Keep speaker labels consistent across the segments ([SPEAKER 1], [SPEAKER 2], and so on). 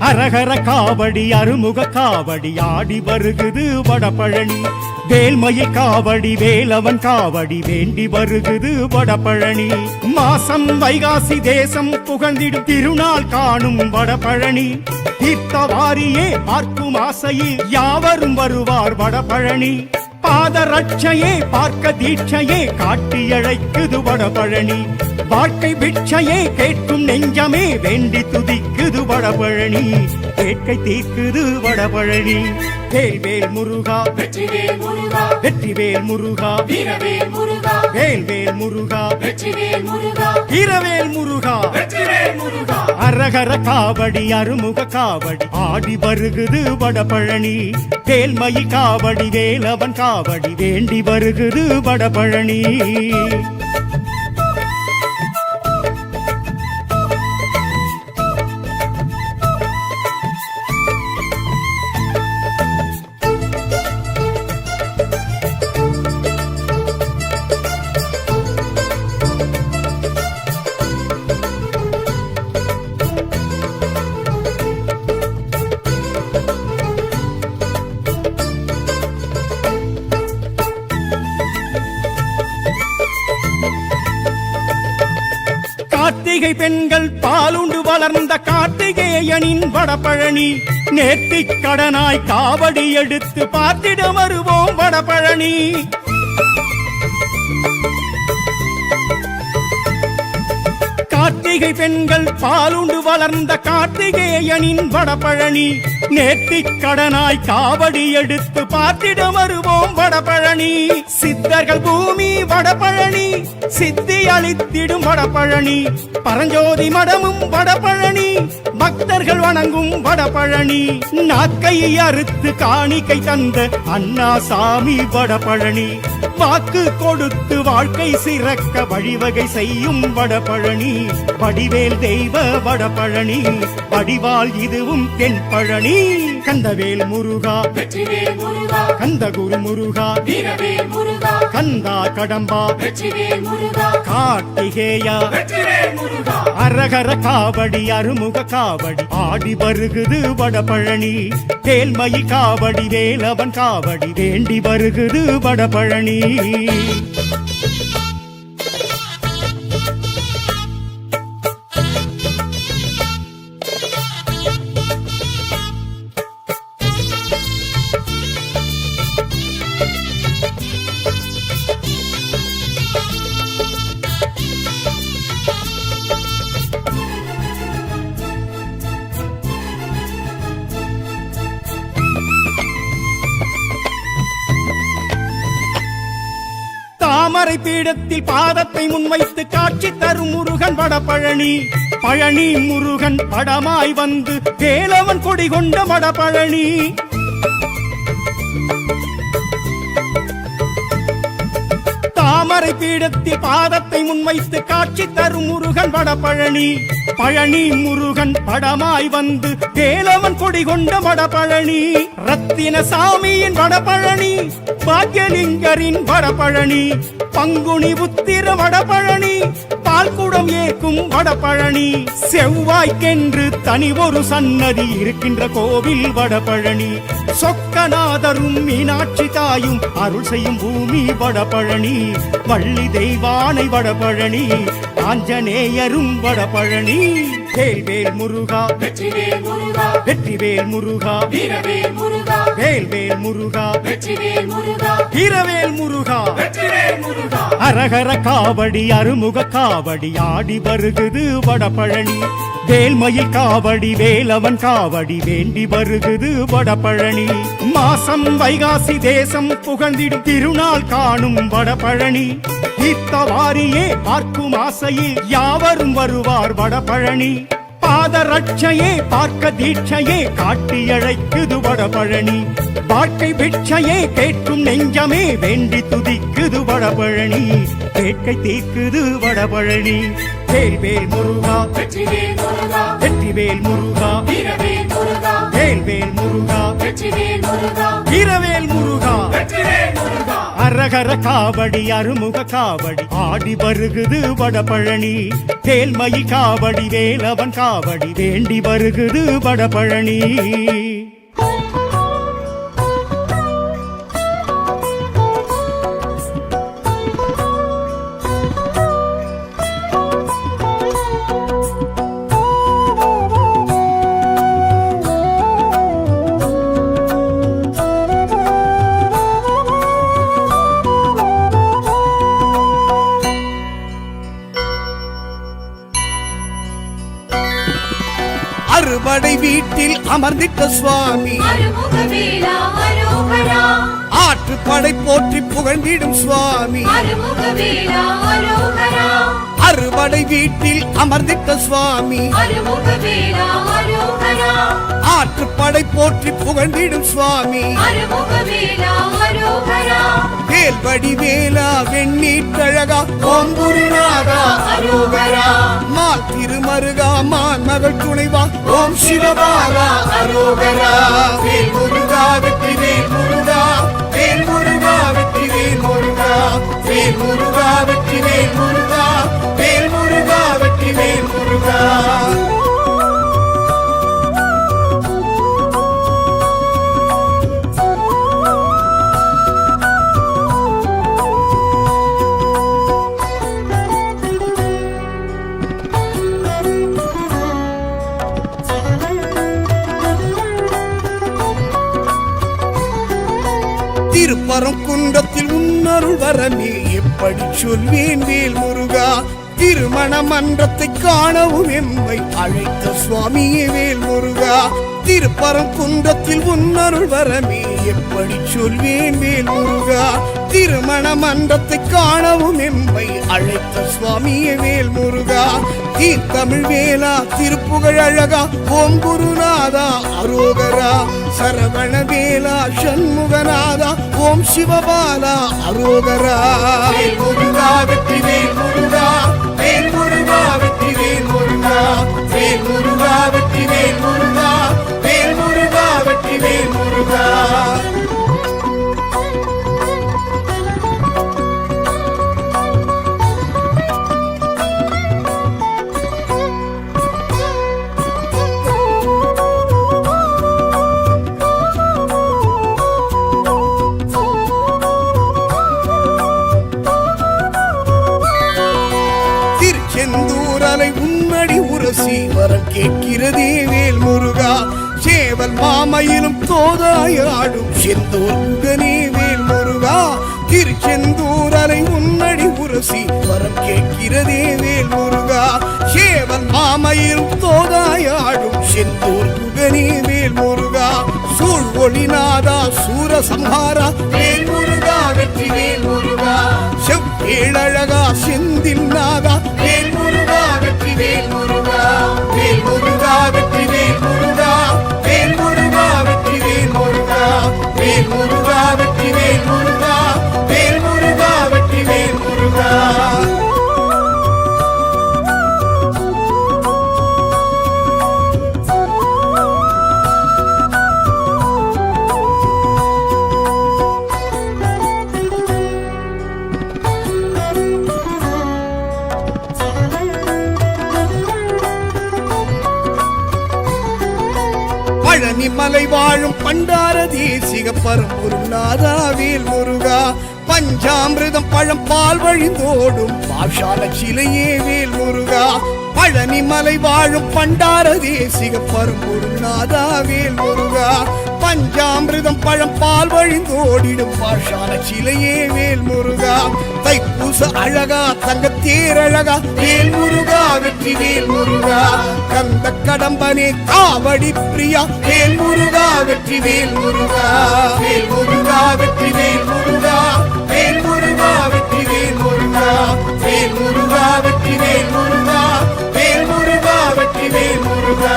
[SPEAKER 1] அரகர காவடி அருமுக காவடி ஆடி வருகுது வடபழனி. வேல்மயில் காவடி வேலவன் காவடி வேண்டி வருகுது வடபழனி. மாசம் வைகாசி தேசம் புகழ்ந்திடும் திருநாள் காணும் வடபழனி. தீர்த்தவாரியே பார்க்கும் ஆசையில் யாவரும் வருவார் வடபழனி. பாதரட்சையே பார்க்க தீட்சையே காட்டி அழைக்குது வடபழனி. வாழ்க்கை பிட்சையே கேட்கும் நெஞ்சமே வேண்டி துதிக்குது வடபழனி. கேட்கை தீர்க்குது வடபழனி. வேல்வேல் முருகா
[SPEAKER 2] வெற்றிவேல் முருகா
[SPEAKER 1] வெற்றிவேல் முருகா
[SPEAKER 2] வீரவேல் முருகா
[SPEAKER 1] வேல்வேல் முருகா
[SPEAKER 2] வெற்றிவேல் முருகா
[SPEAKER 1] வீரவேல் முருகா
[SPEAKER 2] வெற்றிவேல் முருகா.
[SPEAKER 1] அரகர காவடி அருமுக காவடி ஆடி வருகுது வடபழனி. வேல்மயில் காவடி வேலவன் காவடி வேண்டி வருகுது வடபழனி. கார்த்திகை பெண்கள் பாலுண்டு வளர்ந்த கார்த்திகேயனின் வடபழனி. நேர்த்திக் கடனாய் காவடி எடுத்து பார்த்திட வருவோம் வடபழனி. கார்த்திகை பெண்கள் பாலுண்டு வளர்ந்த கார்த்திகேயனின் வடபழனி. நேர்த்திக் கடனாய் காவடி எடுத்து பார்த்திட வருவோம் வடபழனி. சித்தர்கள் பூமி வடபழனி சித்தி அளித்திடும் வடபழனி. பரஞ்சோதி மடமும் வடபழனி பக்தர்கள் வணங்கும் வடபழனி. நாக்கை அறுத்து காணிக்கை தந்த அண்ணாசாமி வடபழனி. வாக்கு கொடுத்து வாழ்க்கை சிறக்க வழிவகை செய்யும் வடபழனி. வடிவேல் தெய்வ வடபழனி வடிவால் இதுவும் தென்பழனி. கந்தவேல் முருகா
[SPEAKER 2] வெற்றிவேல் முருகா
[SPEAKER 1] கந்தகுரு முருகா
[SPEAKER 2] வீரவேல் முருகா
[SPEAKER 1] கந்தா கடம்பா
[SPEAKER 2] வெற்றிவேல் முருகா
[SPEAKER 1] கார்த்திகேயா
[SPEAKER 2] வெற்றிவேல் முருகா.
[SPEAKER 1] அரகர காவடி அருமுக காவடி ஆடி வருகுது வடபழனி. வேல்மயில் காவடி வேலவன் காவடி வேண்டி வருகுது வடபழனி. தாமரை பீடத்தில் பாதத்தை முன்வைத்து காட்சி தரும் முருகன் வடபழனி. பழனி முருகன் படமாய் வந்து வேலவன் கொடி கொண்ட வடபழனி. தாமரை பீடத்தில் பாதத்தை முன்வைத்து காட்சி தரும் முருகன் வடபழனி. பழனி முருகன் படமாய் வந்து வேலவன் கொடி கொண்ட வடபழனி. ரத்தின சாமியின் வடபழனி பாக்யலிங்கரின் வடபழனி. பங்குனி உத்திர வடபழனி பால்குடம் ஏற்கும் வடபழனி. செவ்வாய்க்கென்று தனி ஒரு சன்னதி இருக்கின்ற கோவில் வடபழனி. சொக்கநாதரும் மீனாட்சி தாயும் அருள் செய்யும் பூமி வடபழனி. வள்ளி தெய்வானை வடபழனி ஆஞ்சநேயரும் வடபழனி. வேல்வேல் முருகா
[SPEAKER 2] வெற்றிவேல் முருகா
[SPEAKER 1] வெற்றிவேல் முருகா
[SPEAKER 2] வீரவேல் முருகா
[SPEAKER 1] வேல்வேல் முருகா
[SPEAKER 2] வெற்றிவேல் முருகா
[SPEAKER 1] வீரவேல் முருகா
[SPEAKER 2] வெற்றிவேல் முருகா
[SPEAKER 1] அரகர காவடி அருமுக காவடி ஆடி வருகுது வடபழனி வேல்மயில் காவடி வேலவன் காவடி வேண்டி வருகுது வடபழனி மாசம் வைகாசி தேசம் புகழ்ந்திடும் திருநாள் காணும் வடபழனி தீர்த்தவாரியே பார்க்கும் ஆசையில் யாவரும் வருவார் வடபழனி பாதரட்சையே பார்க்க தீட்சையே காட்டி அழைக்குது வடபழனி வாழ்க்கை பிட்சையே கேட்கும் நெஞ்சமே வேண்டி துதிக்குது வடபழனி வேட்கை தீர்க்குது வடபழனி வேல்வேல் முருகா
[SPEAKER 2] வெற்றிவேல் முருகா
[SPEAKER 1] வெற்றிவேல் முருகா
[SPEAKER 2] வீரவேல் முருகா
[SPEAKER 1] வேல்வேல் முருகா
[SPEAKER 2] வெற்றிவேல் முருகா
[SPEAKER 1] வீரவேல் முருகா
[SPEAKER 2] வெற்றிவேல் முருகா
[SPEAKER 1] அரகர காவடி அருமுக காவடி ஆடி வருகுது வடபழனி வேல்மயில் காவடி வேலவன் காவடி வேண்டி வருகுது வடபழனி
[SPEAKER 3] அறுபடை வீட்டில் அமர்ந்திட்ட சுவாமி
[SPEAKER 2] அருமுகவேலா அரோகரா
[SPEAKER 3] ஆற்றுப்படை போற்றி புகழ்ந்திடும் சுவாமி
[SPEAKER 2] அருமுகவேலா அரோகரா
[SPEAKER 3] அறுபடை வீட்டில் அமர்ந்திட்ட சுவாமி
[SPEAKER 2] அருமுகவேலா அரோகரா
[SPEAKER 3] ஆற்றுப்படை போற்றி புகழ்ந்திடும் சுவாமி
[SPEAKER 2] அருமுகவேலா அரோகரா
[SPEAKER 3] வேல்வடி வேலா வெண்ணீற்றழகா ஓம் குருநாதா அரோகரா மால் திருமருகா மான் மகள் துணைவா ஓம் சிவபாலா அரோகரா வேல் முருகா வெற்றி வேல் முருகா வேல் முருகா வெற்றி வேல் முருகா வேல் முருகா வெற்றி வேல் முருகா வேல் முருகா வெற்றி வேல் முருகா திருப்பரம் குன்றத்தில் உன்னருள் வரமே எப்படி சொல்வேன் வேல் முருகா திருமண மன்றத்தை காணவும் எம்மை அழைத்த சுவாமியே வேல் முருகா திருப்பரம் குன்றத்தில் உன்னருள் வரமே எப்படி சொல்வேன் வேல் முருகா திருமண மன்றத்தை காணவும் எம்மை அழைத்த சுவாமியே வேல் முருகா தீர்த்தமிழ் வேலா திருப்புகழ் அழகா ஓம் குருநாதா அரோகரா சரவண வேலா சண்முகநாதா ஓம் சிவபாலா அரோகரா வேல் முருகா வெற்றி வேல் முருகா வேல் முருகா வெற்றி வேல் முருகா வேல் முருகா வெற்றி வேல் முருகா வேல் முருகா வெற்றி வேல் முருகா திருச்செந்தூரலை உன்னடி உரசி வரம் கேட்கிறதே வேல் முருகா சேவல் மாமையிலும் தோதாயாடும் செந்தூர் முகனே வேல் முருகா திருச்செந்தூரலை உன்னடி உரசி வரம் கேட்கிறதே வேல் முருகா சேவல் மாமையிலும் தோதாயாடும் செந்தூர் முகனே வேல் முருகா சூழ் ஒளிநாதா சூரசம்ஹாரா வேல் முருகா வெற்றி வேல் முருகா செவ்வேழழகா செந்தில் நாதா வேல் முருகா வெற்றி வேல் முருகா வேல் முருகா வெற்றி வேல் முருகா வேல் முருகா வெற்றி வேல் முருகா வேல் முருகா வெற்றி வேல் முருகா வேல் முருகா வெற்றி வேல் முருகா பழனி மலை வாழும் பண்டார தேசிக பரம்பொருநாதா வேல் முருகா பஞ்சாமிர்தம் பழம் பால் வழிந்தோடும் பாஷால சிலையே வேல் முருகா பழனி மலை வாழும் பண்டார தேசிக பரம்பொருள் நாதா வேல் முருகா பஞ்சாமிர்தம் பழம் பால் வழிந்தோடிடும் பாஷான சிலையே வேல் முருகா தைப்பூச அழகா தங்கத்தேர் அழகா வேல் முருகா வெற்றி வேல் முருகா கந்த கடம்பனே காவடி பிரியா வேல் முருகா வெற்றி வேல் முருகா வேல் முருகா வெற்றி வேல் முருகா வேல் முருகா வெற்றி வேல் முருகா வேல் முருகா வெற்றி வேல் முருகா வேல் முருகா வெற்றி வேல் முருகா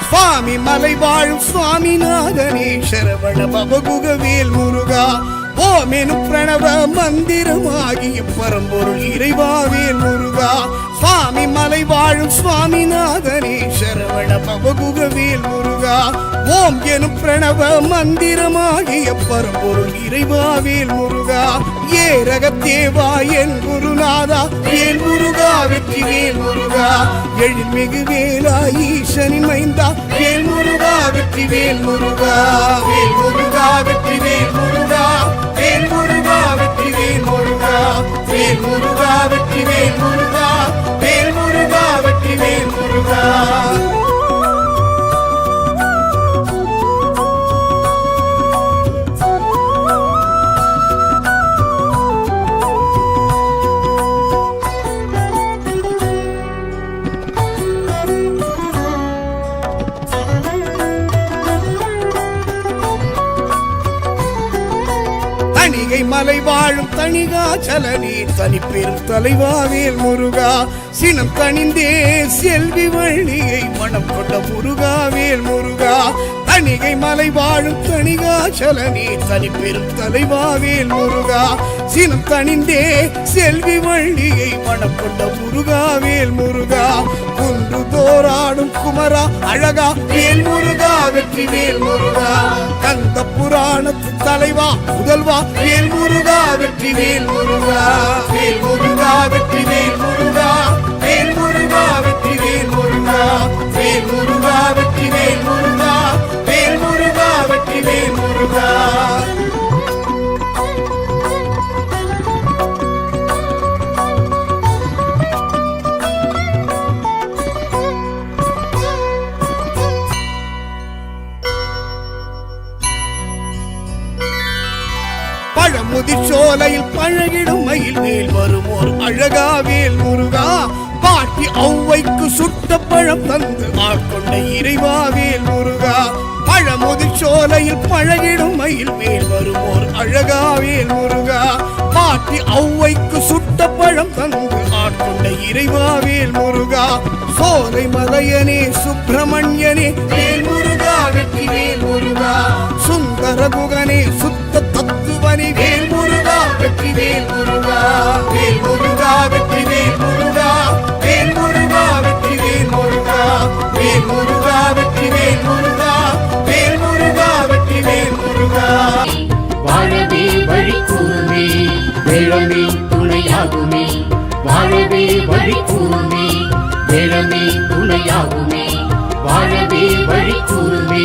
[SPEAKER 3] சுவாமி மலை வாழும் சுவாமிநாதனே சரவண பவகுக வேல் முருகா ஓமெனும் பிரணவ மந்திரமாகிய பரம்பொருள் இறைவா வேல் முருகா சுவாமி மலை வாழும் சுவாமிநாதனே சரவண பவகுக வேல் முருகா ஓம் எனும் பிரணவ மந்திரமாகிய பரம்பொருள் இறைவா வேல் முருகா ஏரகத்தேவா என் குருநாதா வேல் முருகா வெற்றி வேல் முருகா எழில்மிகு வேலா ஈசனின் மைந்தா வேல் முருகா வெற்றி வேல் முருகா வேல் முருகா வெற்றி வேல் முருகா வேல் முருகா வெற்றி வேல் முருகா வேல் முருகா வெற்றி வேல் முருகா வேல் முருகா வெற்றி வேல் முருகா தணிகை மலை வாழும் தணிகாச்சலனே தனி பெரும் தலைவா வேல் முருகா சினம் கனிந்தே செல்வி வள்ளியை மனம் கொண்ட முருகா வேல் முருகா தணிகை மலை வாழும் தணிகாச்சலனே தனி பெரும் தலைவா வேல் முருகா சினம் கனிந்தே செல்வி வள்ளியை மனம் கொண்ட முருகா வேல் முருகா குன்று தோராடும் குமரா அழகா வேல் முருகா வெற்றி வேல் முருகா கந்த புராணத்து தலைவா முதல்வா வேல் முருகா வெற்றி வேல் முருகா வேல் முருகா வெற்றி வேல் முருகா வேல் முருகா வெற்றி வேல் முருகா வேல் முருகா வெற்றி வேல் முருகா வேல் முருகா வெற்றி வேல் முருகா பழமுதிர்ச்சோலையில் பழகிடும் மயில் மேல் வருமோர் அழகா வேல் முருகா பாட்டி ஔவைக்கு சுட்ட பழம் தந்து ஆட்கொண்ட இறைவா வேல் முருகா பழமுதிர்ச்சோலையில் பழகிடும் மயில் மேல் வருமோர் அழகா வேல் முருகா பாட்டி ஔவைக்கு சுட்ட பழம் தந்து ஆட்கொண்ட இறைவா வேல் முருகா சோலை மலையனே சுப்பிரமணியனே வேல் முருகா வெற்றி வேல் முருகா சுந்தர குகனே சுத்த தத்துவனே வேல் முருகா வெற்றி வேல் முருகா வேல் முருகா வெற்றி வேல் முருகா வேல் முருகா வெற்றி வேல் முருகா வேல் முருகா வெற்றி வேல் முருகா வேல் முருகா வெற்றி வேல் முருகா
[SPEAKER 4] வாழவே வழி கூறுமே வேளமே துணையாகுமே வாழவே வழி கூறுமே வேளமே துணையாகுமே வாழவே வழி கூறுமே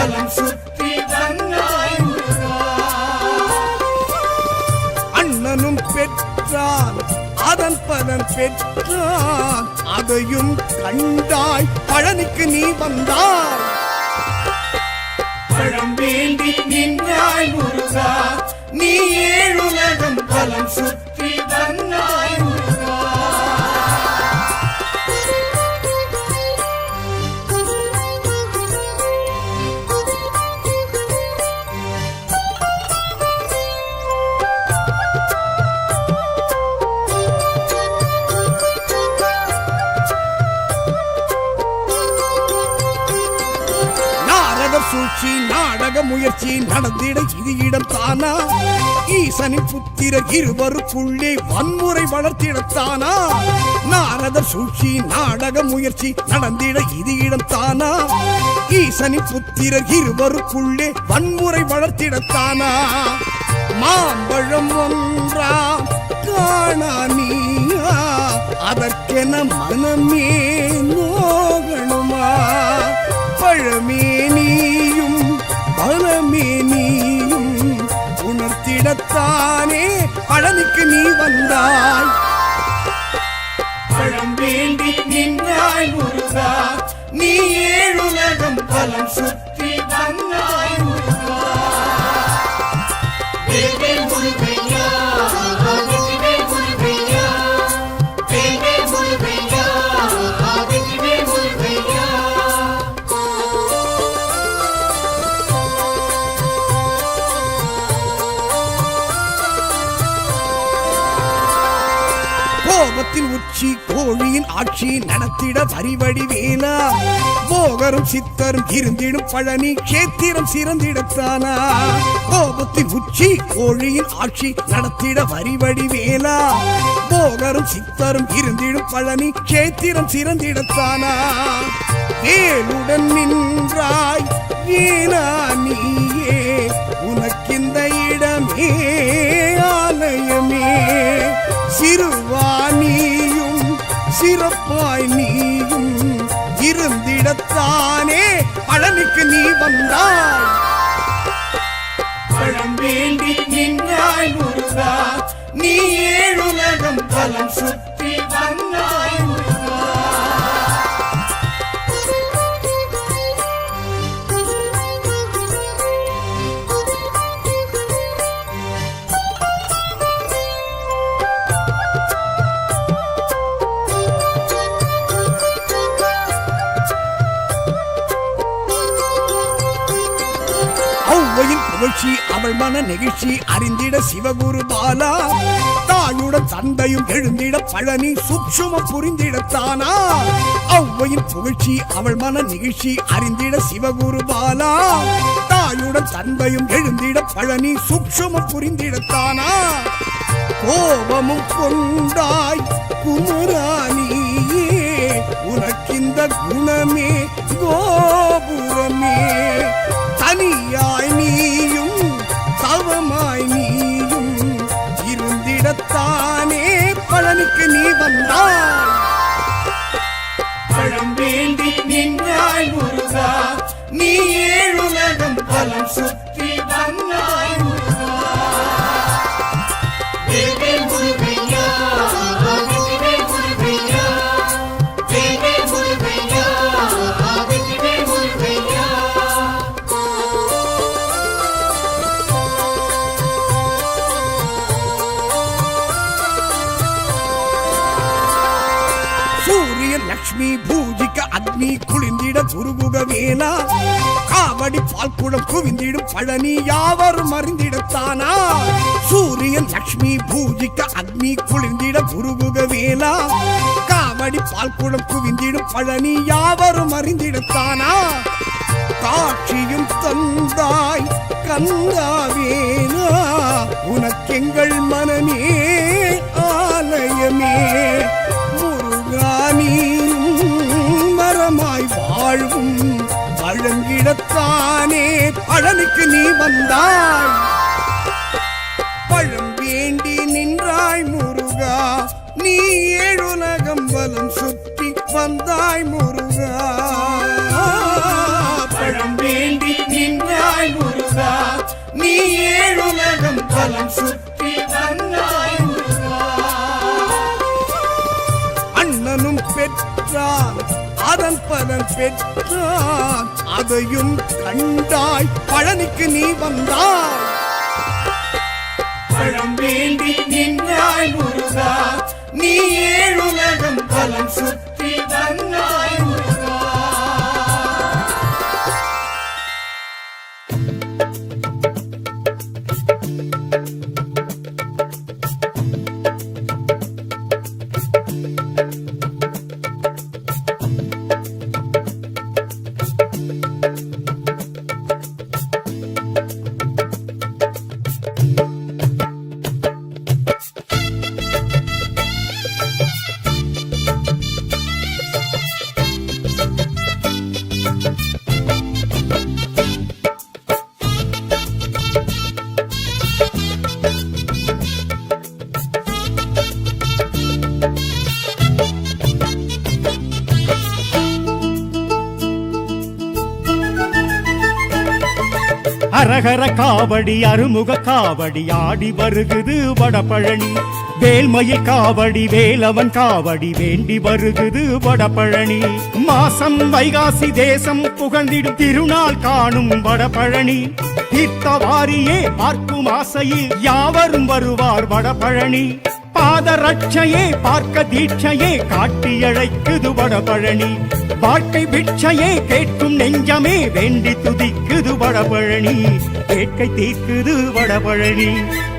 [SPEAKER 3] பலம் சுற்றி வந்தாய் முருகா. அண்ணனும் பெற்றான் அதன் பலன் பெற்றான் அதையும் கண்டாய் பழனிக்கு நீ வந்தாய். பழம் வேண்டி நின்றாய் முருகா நீ ஏழுலகம் பலம் சுற்றி வந்தாய் முருகா. சூழ்ச்சி நாடக முயற்சி நடந்திட இது இடம் தானா? ஈசனின் புத்திரர் இருவருக்குள்ளே வன்முறை வளர்த்திடத்தானா? நாரதர் சூழ்ச்சி நாடக முயற்சி நடந்திட இது இடம் தானா? ஈசனின் புத்திரர் இருவருக்குள்ளே வன்முறை வளர்த்திடத்தானா? மாம்பழம் ஒன்றாம் காணா நீயா அதற்கென மனமே நோகணுமா? பழமே நீயும் பலமே நீயும் உணர்த்திடத்தானே பழனிக்கு நீ வந்தாய். பழம் வேண்டி நின்றாய் முருகா நீ ஏழுலகம் பலம் சுற்றி வந்தாய் முருகா.
[SPEAKER 2] தேவே முருகையா வெற்றிவே முருகையா தேவே முருகையா வெற்றிவே முருகையா.
[SPEAKER 3] கோபத்தின் உச்சி கோழியின் ஆட்சி நடத்திட வரிவடி வேலா. போகரும் சித்தரும் இருந்திடும் பழனி கேத்திரம் சிறந்திடத்தானா? கோபத்தின் உச்சி கோழியின் ஆட்சி நடத்திட வரிவடி வேலா. போகரும் சித்தரும் இருந்திடும் பழனி கேத்திரம் சிறந்திடத்தானா? வேலுடன் நின்றாய் வேலா நீயே உனக்கிந்த இடமே ஆலயமே. சிறுவாணியும் சிறப்பாய் நீயும் இருந்திடத்தானே பழனிக்கு நீ வந்தாய். பழம் வேண்டி நின்றாய் முருகா நீ ஏழுலகம் பலம் சுற்றி வந்தாய் முருகா. ஔவையின் புகழ்ச்சி அவள் மன நெகிழ்ச்சி அறிந்திட சிவகுரு பாலா. தாயுடன் தந்தையும் எழுந்திட பழனி சூக்ஷும புரிந்திடத்தானா? ஔவையின் புகழ்ச்சி அவள் மன நெகிழ்ச்சி அறிந்திட சிவகுரு பாலா. தாயுடன் தந்தையும் எழுந்திட பழனி சூக்ஷும புரிந்திடத்தானா? கோபமும் கொண்டாய் குமராணியே உனக்கிந்த குணமே கோபுரமே. தனியாய் நீயும் தவமாய் நீயும் இருந்திடத்தானே பழனிக்கு நீ வந்தாய். பழம் வேண்டி நின்றாய் முருகா நீ ஏழுலகம் பலம் சுற்றி வந்தாய் முருகா.
[SPEAKER 2] தேவே முருகையா வெற்றிவே முருகையா தேவே முருகையா வெற்றிவே முருகையா.
[SPEAKER 3] சூரியன் லக்ஷ்மி பூஜிக்க அக்னி குளிந்திட குருகுக வேலா. காவடி பால்குடம் குவிந்திடும் பழனி யாவரும் அறிந்திடத்தானா? சூரியன் லக்ஷ்மி பூஜிக்க அக்னி குளிந்திட குருகுக வேலா. காவடி பால்குடம் குவிந்திடும் பழனி யாவரும் அறிந்திடத்தானா? காட்சியும் தந்தாய் கந்தாவேனா உனக்கெங்கள் மனமே ஆலயமே. முருகானியும் மரமாய் வாழ்வும் வழங்கிடத்தானே பழனிக்கு நீ வந்தாய். பழம் வேண்டி நின்றாய் முருகா நீ ஏழுலகம் வலம் சுற்றி வந்தாய் முருகா. பழம் வேண்டி ஏழுலகம் பலம் சுற்றி வந்தாய் முருகா. அண்ணனும் பெற்றான் அதன் பலன் பெற்றான் அதையும் கண்டாய் பழனிக்கு நீ வந்தாய். பழம் வேண்டி நின்றாய் முருகா நீ ஏழுலகம் பலம் சுற்றி வந்தாய் முருகா.
[SPEAKER 1] அரகர காவடி அருமுக காவடி ஆடி வருகுது வடபழனி. வேல்மயில் காவடி வேலவன் காவடி வேண்டி வருகுது வடபழனி. மாசம் வைகாசி தேசம் புகழ்ந்திடும் திருநாள் காணும் வடபழனி. தீர்த்தவாரியே பார்க்கும் ஆசையில் யாவரும் வருவார் வடபழனி. பாதரட்சையே பார்க்க தீட்சையே காட்டி அழைக்குது வடபழனி. வாழ்க்கை பிட்சையே கேட்கும் நெஞ்சமே வேண்டி துதிக்குது வடபழனி. கேட்கை தீர்க்குது வடபழனி.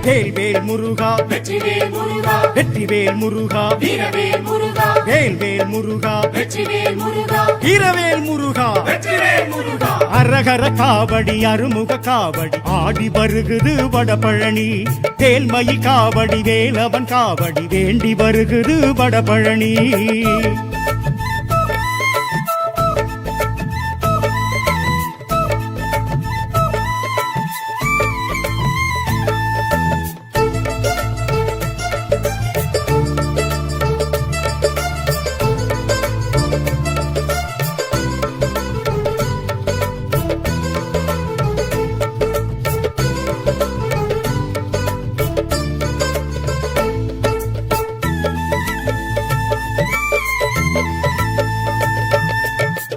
[SPEAKER 1] வேல்வேல் முருகா
[SPEAKER 2] வெற்றிவேல் முருகா
[SPEAKER 1] வெற்றிவேல் முருகா
[SPEAKER 2] வீரவேல் முருகா
[SPEAKER 1] வேல்வேல் முருகா
[SPEAKER 2] வெற்றிவேல் முருகா
[SPEAKER 1] வீரவேல் முருகா
[SPEAKER 2] வெற்றிவேல் முருகா.
[SPEAKER 1] அரகர காவடி அருமுக காவடி ஆடி வருகுது வடபழனி. வேல்மயில் காவடி வேலவன் காவடி வேண்டி வருகுது வடபழனி.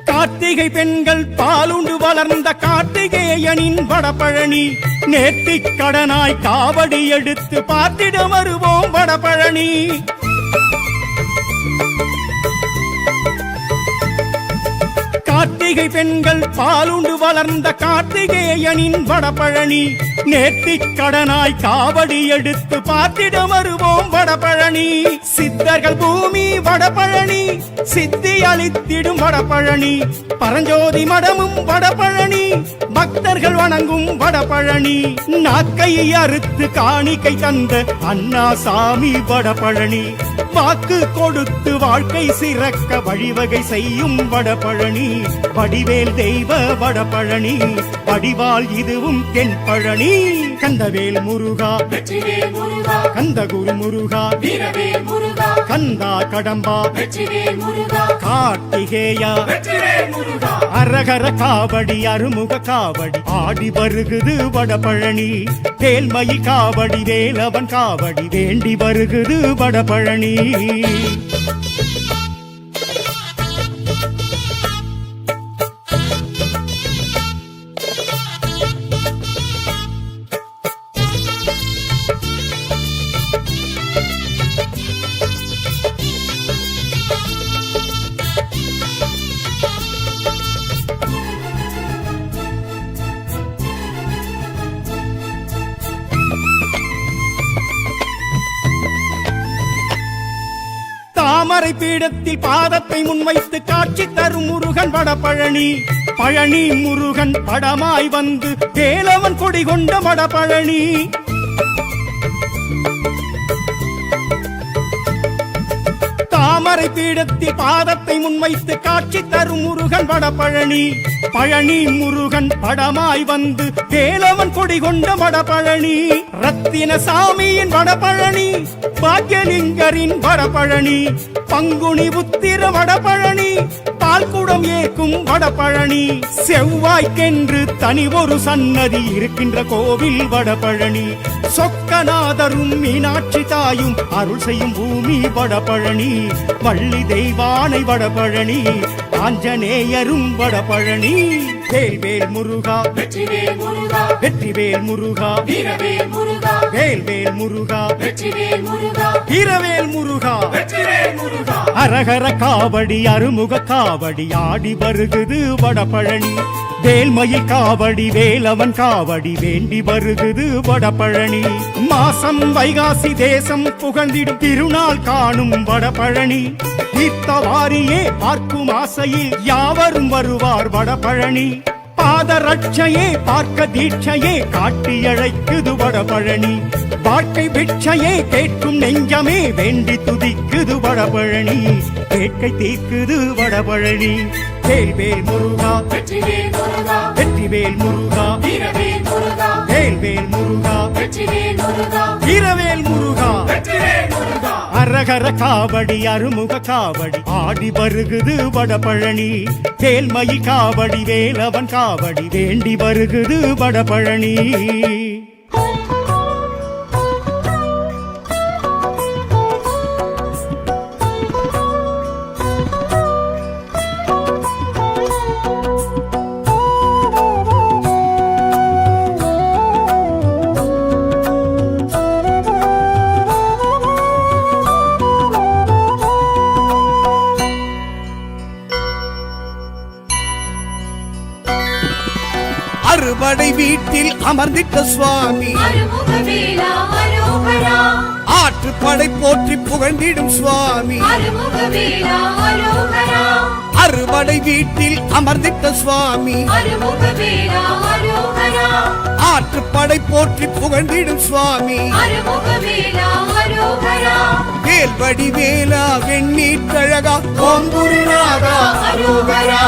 [SPEAKER 1] கார்த்திகை பெண்கள் பாலுண்டு வளர்ந்த கார்த்திகேயனின் வடபழனி. நேர்த்திக் கடனாய் காவடி எடுத்து பார்த்திட வருவோம் வடபழனி. கார்த்திகை பெண்கள் பாலுண்டு வளர்ந்த கார்த்திகேயனின் வடபழனி. நேர்த்திக் கடனாய் காவடி எடுத்து பார்த்திட வருவோம் வடபழனி. சித்தர்கள் பூமி வடபழனி சித்தி அளித்திடும் வடபழனி. பரஞ்சோதி மடமும் வடபழனி பக்தர்கள் வணங்கும் வடபழனி. நாக்கை அறுத்து காணிக்கை தந்த அண்ணாசாமி வடபழனி. வாக்கு கொடுத்து வாழ்க்கை சிறக்க வழிவகை செய்யும் வடபழனி. வடிவேல் தெய்வ வடபழனி வடிவால் இதுவும் தென்பழனி. கந்தவேல் முருகா
[SPEAKER 2] வெற்றிவேல் முருகா
[SPEAKER 1] கந்தகுரு முருகா
[SPEAKER 2] வீரவேல் முருகா
[SPEAKER 1] கந்தா கடம்பா
[SPEAKER 2] வெற்றிவேல் முருகா
[SPEAKER 1] கார்த்திகேயா
[SPEAKER 2] வெற்றிவேல் முருகா.
[SPEAKER 1] அரகர காவடி அருமுக காவடி ஆடி வருகுது வடபழனி. வேல்மயில் காவடி வேலவன் காவடி வேண்டி வருகுது வடபழனி. தாமரை பீடத்தில் பாதத்தை முன்வைத்து காட்சி தரும் முருகன் வடபழனி. பழனி முருகன் படமாய் வந்து வேலவன் கொடி கொண்ட வடபழனி. தாமரை பீடத்தில் பாதத்தை முன்வைத்து காட்சி தரும் முருகன் வடபழனி. பழனி முருகன் படமாய் வந்து வேலவன் கொடி கொண்ட வடபழனி. ரத்தின சாமியின் வடபழனி பாக்யலிங்கரின் வடபழனி. பங்குனி உத்திர வடபழனி பால் குடம் ஏற்கும் வடபழனி செவ்வாய்க்கென்று தனி ஒரு சன்னதி இருக்கின்ற கோவில் வடபழனி சொக்கநாதரும் மீனாட்சி தாயும் அருள் செய்யும் பூமி வடபழனி வள்ளி தெய்வானை வடபழனி ஆஞ்சநேயரும் வடபழனி வேல்வேல் முருகா
[SPEAKER 2] வெற்றிவேல் முருகா
[SPEAKER 1] வெற்றிவேல் முருகா
[SPEAKER 2] வீரவேல் முருகா
[SPEAKER 1] வேல்வேல் முருகா
[SPEAKER 2] வெற்றிவேல் முருகா
[SPEAKER 1] வீரவேல் முருகா
[SPEAKER 2] வெற்றிவேல் முருகா
[SPEAKER 1] அரகர காவடி அருமுக காவடி ஆடி வருகுது வடபழனி வேல்மயில் காவடி வேலவன் காவடி வேண்டி வருகுது வடபழனி மாசம் வைகாசி தேசம் புகழ்ந்திடும் திருநாள் காணும் வடபழனி தீர்த்தவாரியே பார்க்கும் ஆசையில் யாவரும் வருவார் வடபழனி பாதரட்சையே பார்க்க தீட்சையே காட்டி அழைக்குது வடபழனி வாழ்க்கை பிட்சையே கேட்கும் நெஞ்சமே வேண்டி துதிக்குது வடபழனி கேட்கை தீர்க்குது வடபழனி வேல்வேல் முருகா
[SPEAKER 2] வெற்றிவேல் முருகா
[SPEAKER 1] வெற்றிவேல் முருகா
[SPEAKER 2] வீரவேல் முருகா
[SPEAKER 1] வேல்வேல் முருகா
[SPEAKER 2] வெற்றிவேல் முருகா
[SPEAKER 1] வீரவேல் முருகா
[SPEAKER 2] வெற்றிவேல் முருகா
[SPEAKER 1] அரகர காவடி அருமுக காவடி ஆடி வருகுது வடபழனி வேல்மயில் காவடி வேலவன் காவடி வேண்டி வருகுது வடபழனி
[SPEAKER 3] அறுபடை வீட்டில் அமர்ந்திட்ட சுவாமி
[SPEAKER 2] அருமுகவேலா அரோகரா
[SPEAKER 3] ஆற்றுப்படை போற்றி புகழ்ந்திடும் சுவாமி
[SPEAKER 2] அருமுகவேலா அரோகரா
[SPEAKER 3] அறுபடை வீட்டில் அமர்ந்திட்ட சுவாமி
[SPEAKER 2] அருமுகவேலா அரோகரா
[SPEAKER 3] ஆற்றுப்படை போற்றி புகழ்ந்திடும் சுவாமி
[SPEAKER 2] அருமுகவேலா அரோகரா
[SPEAKER 3] வேல்வடி வேலா வெண்ணீற்றழகா ஓம் குருநாதா அரோகரா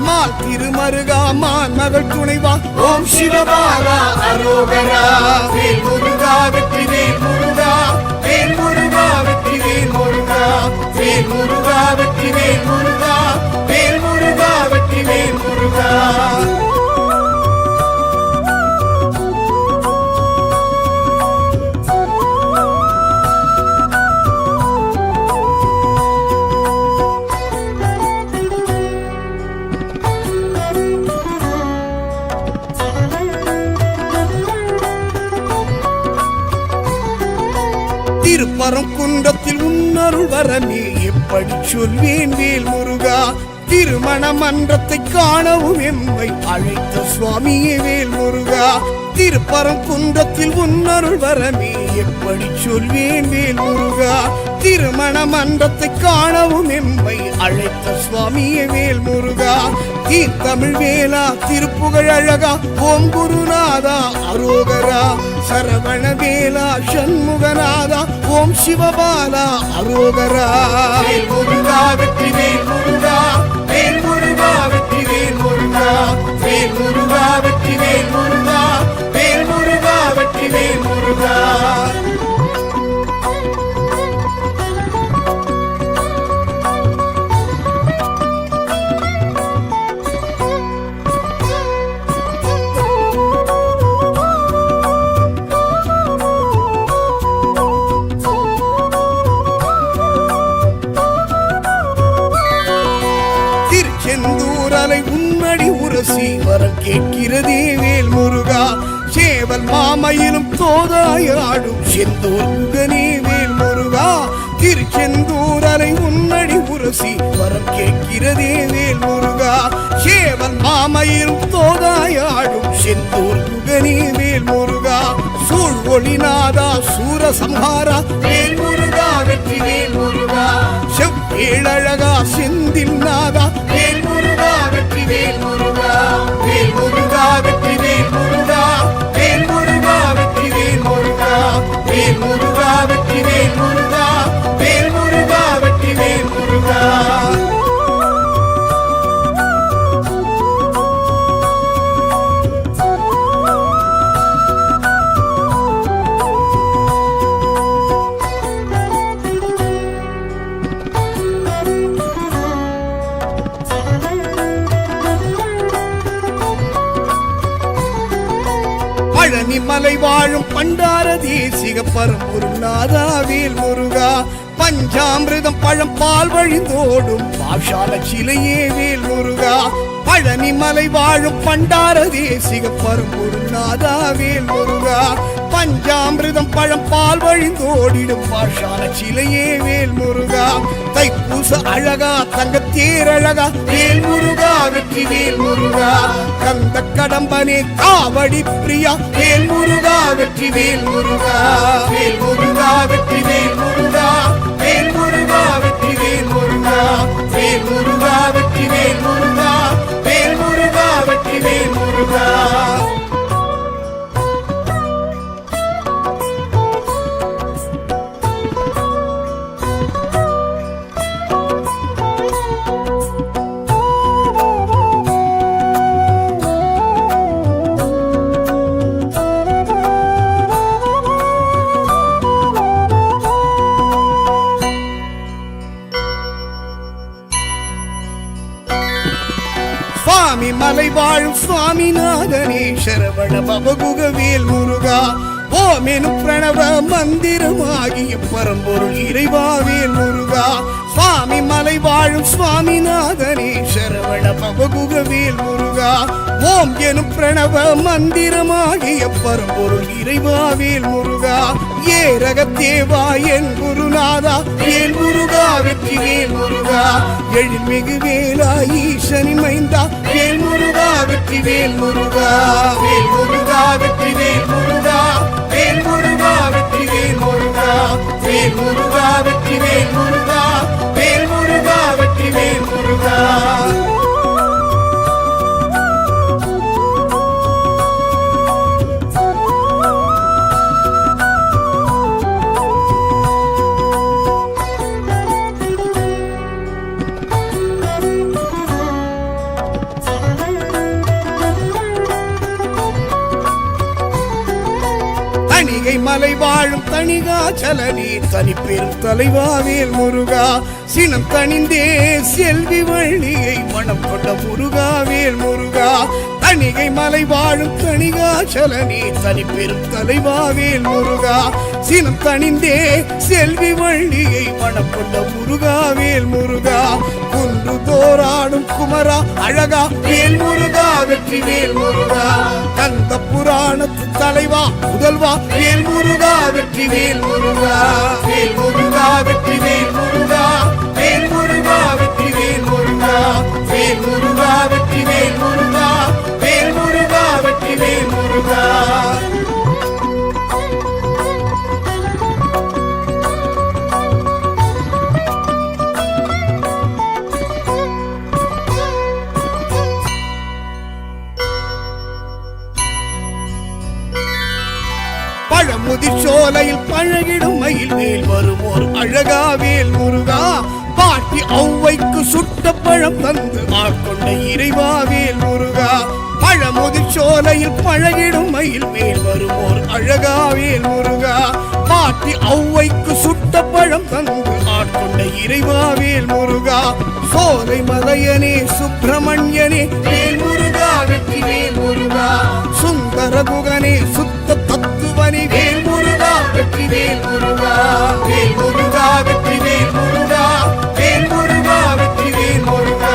[SPEAKER 3] மால் திருமருகா மான் மகள் துணைவா ஓம் சிவபாலா அரோகரா வேல் முருகா வெற்றி வேல் முருகா வேல் முருகா வெற்றி வேல் முருகா வேல் முருகா வெற்றி வேல் முருகா வேல் முருகா வெற்றி வேல் முருகா திருப்பரம் குன்றத்தில் உன்னருள் வரமே எப்படி சொல்வேன் வேல் முருகா திருமண மன்றத்தை காணவும் எம்மை அழைத்த சுவாமியே வேல் முருகா திருப்பரம் குன்றத்தில் உன்னருள் வரமே எப்படி சொல்வேன் வேல் முருகா திருமண மன்றத்தை காணவும் எம்மை அழைத்த சுவாமியே வேல் முருகா தீர்த்தமிழ் வேலா திருப்புகழ் அழகா ஓம் குருநாதா அரோகரா சரவண வேலா சண்முகநாதா ஓம் சிவபாலா அரோகரா வேல் முருகா வெற்றி வேல் முருகா வேல் முருகா வெற்றி வேல் முருகா வேல் முருகா வெற்றி வேல் முருகா வேல் முருகா வெற்றி வேல் முருகா திருச்செந்தூரலை உன்னடி உரசி வரம் கேட்கிறதே வேல் முருகா சேவல் மாமயிலும் தோதாயாடும் செந்தூர் குகனே வேல் முருகா திருச்செந்தூரலை உன்னடி உரசி வரம் கேட்கிறதே வேல் முருகா சேவல் மாமயிலும் தோதாயாடும் செந்தூர் குகனே வேல் முருகா சூழ் ஒளிநாதா சூரசம்ஹாரா வேல் முருகா வெற்றி வேல் முருகா செவ்வேழழகா செந்தில் நாதா வேல் முருகா வெற்றி வேல் முருகா வேல் முருகா வெற்றி வேல் முருகா வேல் முருகா வெற்றி வேல் முருகா வேல் முருகா வெற்றி வேல் முருகா வேல் முருகா வெற்றி வேல் முருகா பழனி மலை வாழும் பண்டார தேசிக பரம்பொருநாதா வேல் முருகா பஞ்சாமிர்தம் பழம் பால் வழிந்தோடும் பாஷால சிலையே வேல் முருகா பழனி மலை வாழும் பண்டார தேசிக பரம்பொருநாதா வேல் முருகா பஞ்சாமிர்தம் பழம் பால் வழிந்தோடிடும் பாஷால சிலையே வேல் முருகா தைப்பூச அழகா தங்கத்தேர் அழகா வேல் முருகா வெற்றி வேல் முருகா கந்த கடம்பனே காவடி பிரியா வேல் முருகா வெற்றி வேல் முருகா வேல் முருகா வெற்றி வேல் முருகா வேல் முருகா வெற்றி வேல் முருகா வேல் முருகா வெற்றி வேல் முருகா வேல் முருகா வெற்றி வேல் முருகா சுவாமி மலை வாழும் சுவாமிநாதனே சரவண பவகுகவேல் முருகா ஓமெனும் பிரணவ மந்திரமாகிய பரம்பொருள் இறைவாவேல் முருகா சுவாமி மலை வாழும் சுவாமிநாதனே சரவண பவகுகவேல் முருகா ஓம் எனும் பிரணவ மந்திரமாகிய பரம்பொருள் இறைவாவேல் முருகா ஏரகத்தேவா என் குருநாதா வேல் முருகா வெற்றி வேல் முருகா எழில்மிகு வேலா ஈசனி மைந்தா வேல் முருகா வெற்றி வேல் முருகா வேல் முருகா வெற்றி வேல் முருகா வேல் முருகா வெற்றி வேல் முருகா வேல் முருகா வெற்றி வேல் முருகா வேல் முருகா வெற்றி வேல் முருகா தணிகை மலை வாழும் தணிகாச்சலனே தனி பெரும் தலைவாவேல் முருகா சினம் தணிந்தே செல்வி வள்ளியை மனம் கொண்ட முருகாவேல் முருகா தணிகை மலை வாழும் தணிகாச்சலனே தனி பெரும் தலைவாவேல் முருகா சினம் தணிந்தே செல்வி வள்ளியை மனம் கொண்ட முருகாவேல் முருகா குன்று தோராடும் குமரா அழகா வேல் முருகா வெற்றி வேல் முருகா கந்த புராணத்து தலைவா முதல்வா வேல் முருகா வெற்றி வேல் முருகா வேல் முருகா வெற்றி வேல் முருகா வேல் முருகா வெற்றி வேல் முருகா வேல் முருகா வெற்றி வேல் முருகா வேல் முருகா வெற்றி வேல் முருகா பழமுதிர்ச்சோலையில் பழகிடும் மயில் வேல் வருமோர் அழகா வேல் முருகா பாட்டி ஔவைக்கு சுட்ட பழம் தந்து ஆட்கொண்ட இறைவா வேல் முருகா பழமுதிர்ச்சோலையில் பழகிடும் மயில் வேல் வருமோர் அழகா வேல் முருகா பாட்டி ஔவைக்கு சுட்ட பழம் தந்து ஆட்கொண்ட இறைவா வேல் முருகா சோலை மலையனே சுப்பிரமணியனே வேல் முருகா வெற்றி வேல் முருகா சுந்தர குகனே சுத்த தத்துவனே வேல் முருகா வெற்றி வேல் முருகா வேல் முருகா வெற்றி வேல் முருகா வேல் முருகா வெற்றி வேல் முருகா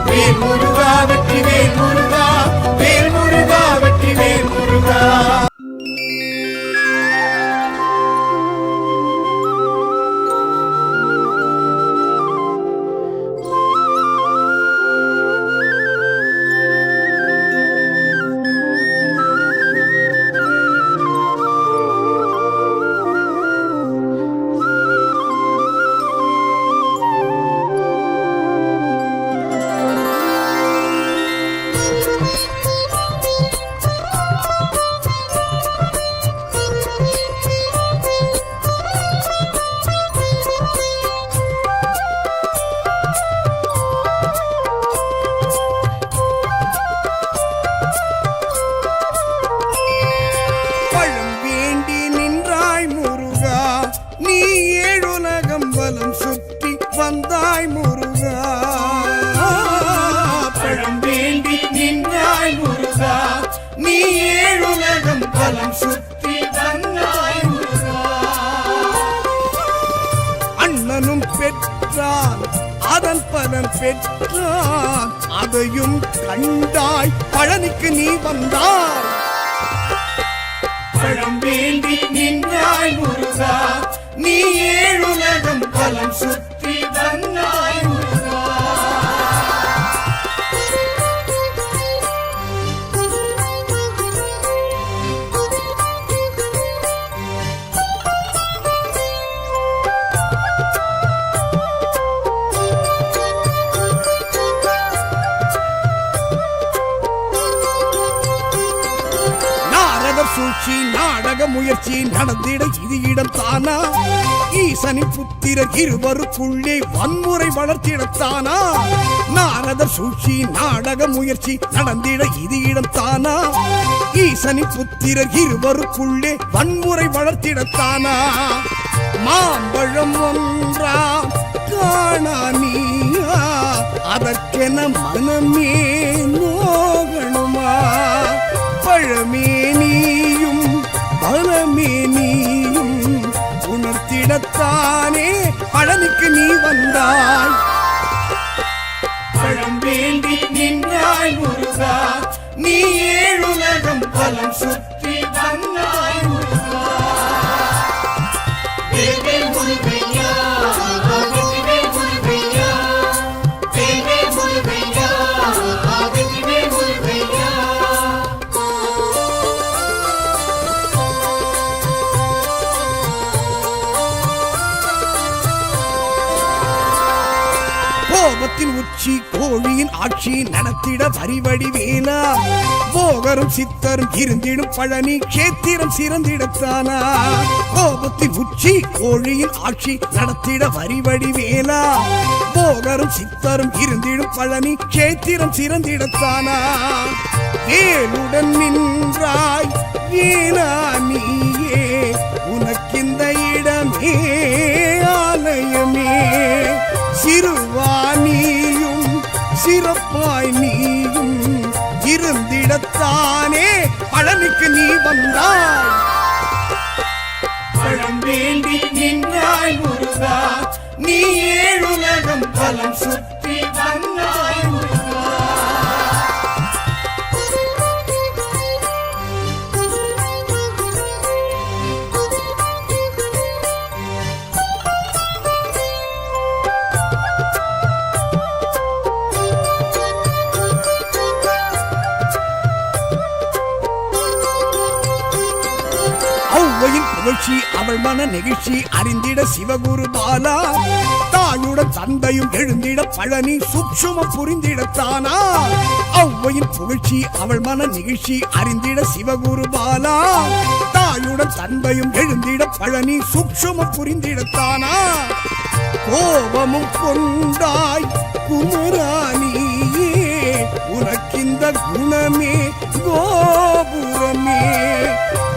[SPEAKER 3] வேல் முருகா வெற்றி வேல் முருகா வேல் முருகா வெற்றி வேல் முருகா ஏழுலகம் பலம் சுற்றி வந்தாய் முருகா. அண்ணனும் பெற்றான் அதன் பலன் பெற்றான் அதையும் கண்டாய் பழனிக்கு நீ வந்தாய். பழம் வேண்டி நின்றாய் முருகா நீ ஏழுலகம் பலம் சுற்றி வந்தாய் முருகா. சூழ்ச்சி நாடக முயற்சி நடந்திட இது இடம் தானா? ஈசனின் புத்திரர் இருவருக்குள்ளே வன்முறை வளர்த்திடத்தானா? நாரதர் சூழ்ச்சி நாடக முயற்சி நடந்திட இது இடம் தானா? ஈசனின் புத்திரர் இருவருக்குள்ளே வன்முறை வளர்த்திடத்தானா? மாம்பழம் ஒன்றா காணா நீயா அதற்கென மனமே நோகணுமா? பழமே நீயும் பலமே நீயும் உணர்த்திடத்தானே பழனிக்கு நீ வந்தாய். பழம் வேண்டி நின்றாய் முருகா நீ ஏழுலகம் பலம் சுற்றி வந்தாய் முருகா. கோபத்தின் உச்சி கோழியின் ஆட்சி நடத்திட வரிவடி வேலா. போகரும் சித்தரும் இருந்திடும் பழனி கேத்திரம் சிறந்திடத்தானா? கோபத்தின் உச்சி கோழியின் ஆட்சி நடத்திட வரிவடி வேலா. போகரும் சித்தரும் இருந்திடும் பழனி கேத்திரம் சிறந்திடத்தானா? வேலுடன் நின்றாய் வேலா நீயே உனக்கிந்த இடமே ஆலயமே. சிறுவானியும் சிறப்பாய் நீயும் இருந்திடத்தானே பழனிக்கு நீ வந்தாய். பழம் வேண்டி நின்றாய் முருகா நீ ஏழுலகம் பலம் சுற்றி வந்தாய் முருகா. புகழ்ச்சி அவள் மன நெகிழ்ச்சி அறிந்திட சிவகுரு பாலா. தாயுடன் தந்தையும் எழுந்திட பழனி சூட்சும புரிந்திடத்தானா? ஔவையின் புகழ்ச்சி அவள் மன நெகிழ்ச்சி அறிந்திட சிவகுரு பாலா. தாயுடன் தந்தையும் எழுந்திட பழனி சூட்சும புரிந்திடத்தானா? கோபமும் கொண்டாய் குமராணியே உனக்கிந்த குணமே கோபுரமே.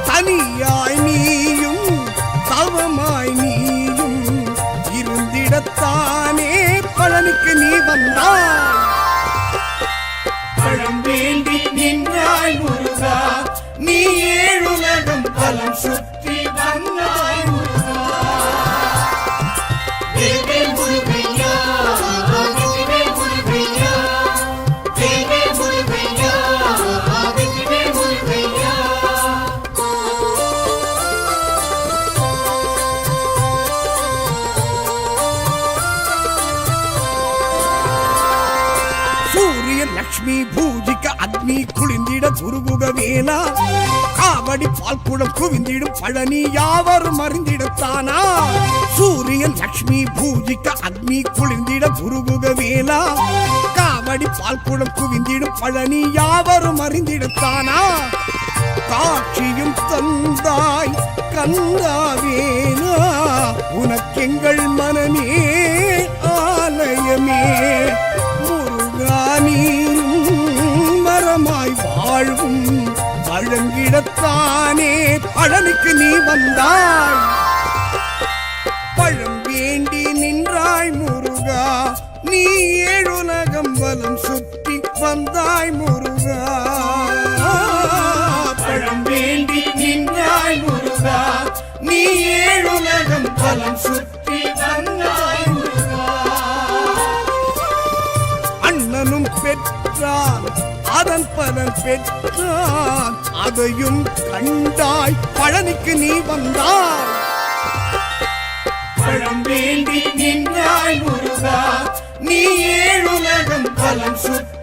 [SPEAKER 3] தனியாய் நீயும் தவமாய் நீயும் இருந்திடத்தானே பழனிக்கு நீ வந்தாய். பழம் வேண்டி நின்றாய் முருகா நீ ஏழுலகம் பலம் சுற்றி வந்தாய் முருகா. லட்சுமி பூஜிக்க அக்னி குளிந்திட குருகுக வேலா. காவடி பால்குடம் குவிந்திடும் பழனி யாவரும் அறிந்திடத்தானா? சூரியன் லட்சுமி பூஜிக்க அக்னி குளிந்திட குருகுக வேலா. காவடி பால்குடம் குவிந்திடும் பழனி யாவரும் அறிந்திடத்தானா? காட்சியும் தந்தாய் கந்தாவேலா உனக்கெங்கள் மனமே ஆலயமே. மரமாய் வாழ்வும் வழங்கிடத்தானே பழனிக்கு நீ வந்தாய். பழம் வேண்டி நின்றாய் முருகா நீ ஏழுலகம் வலம் சுற்றி வந்தாய் முருகா. சுற்றி வந்தாய் முருகா. அண்ணனும் பெற்றான் அதன் பலன் பெற்றான் அதையும் கண்டாய் பழனிக்கு நீ வந்தாய். பழம் வேண்டி நின்றாய் முருகா நீ ஏழுலகம் பலம் சுற்றி